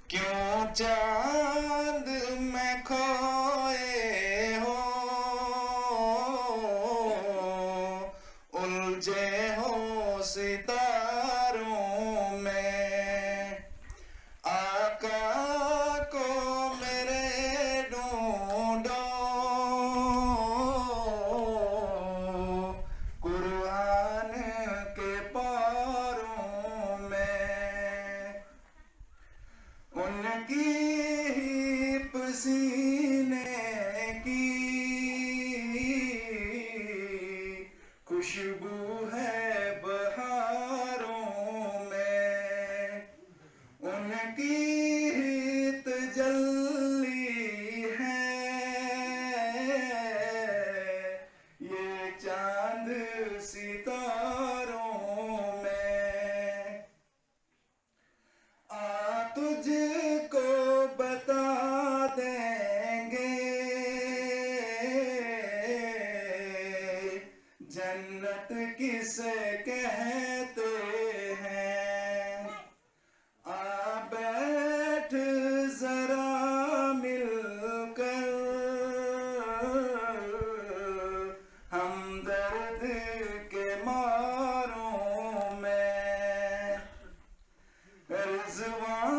क्यों चांद में खोए हो, उलझे हो सितारों में। आका को मेरे ढूंढो, कुरान के पारों में। उनकी ही पसीने की खुशबू है बहारों में। उनकी ही तजल्ली है ये चांद सितारों में। तुझको बता देंगे जन्नत किसे कहते हैं। आ बैठ जरा मिलकर हमदर्द के मारों में। रिज़वां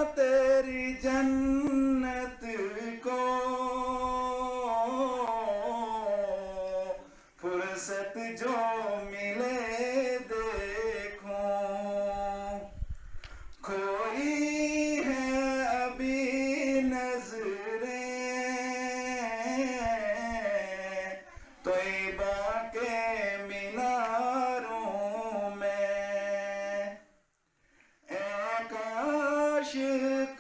तेरी जन्नत को फुर्सत जो मिले देखूं। खोई है अभी नजरें तौबा के मीनारों में। एक आशिक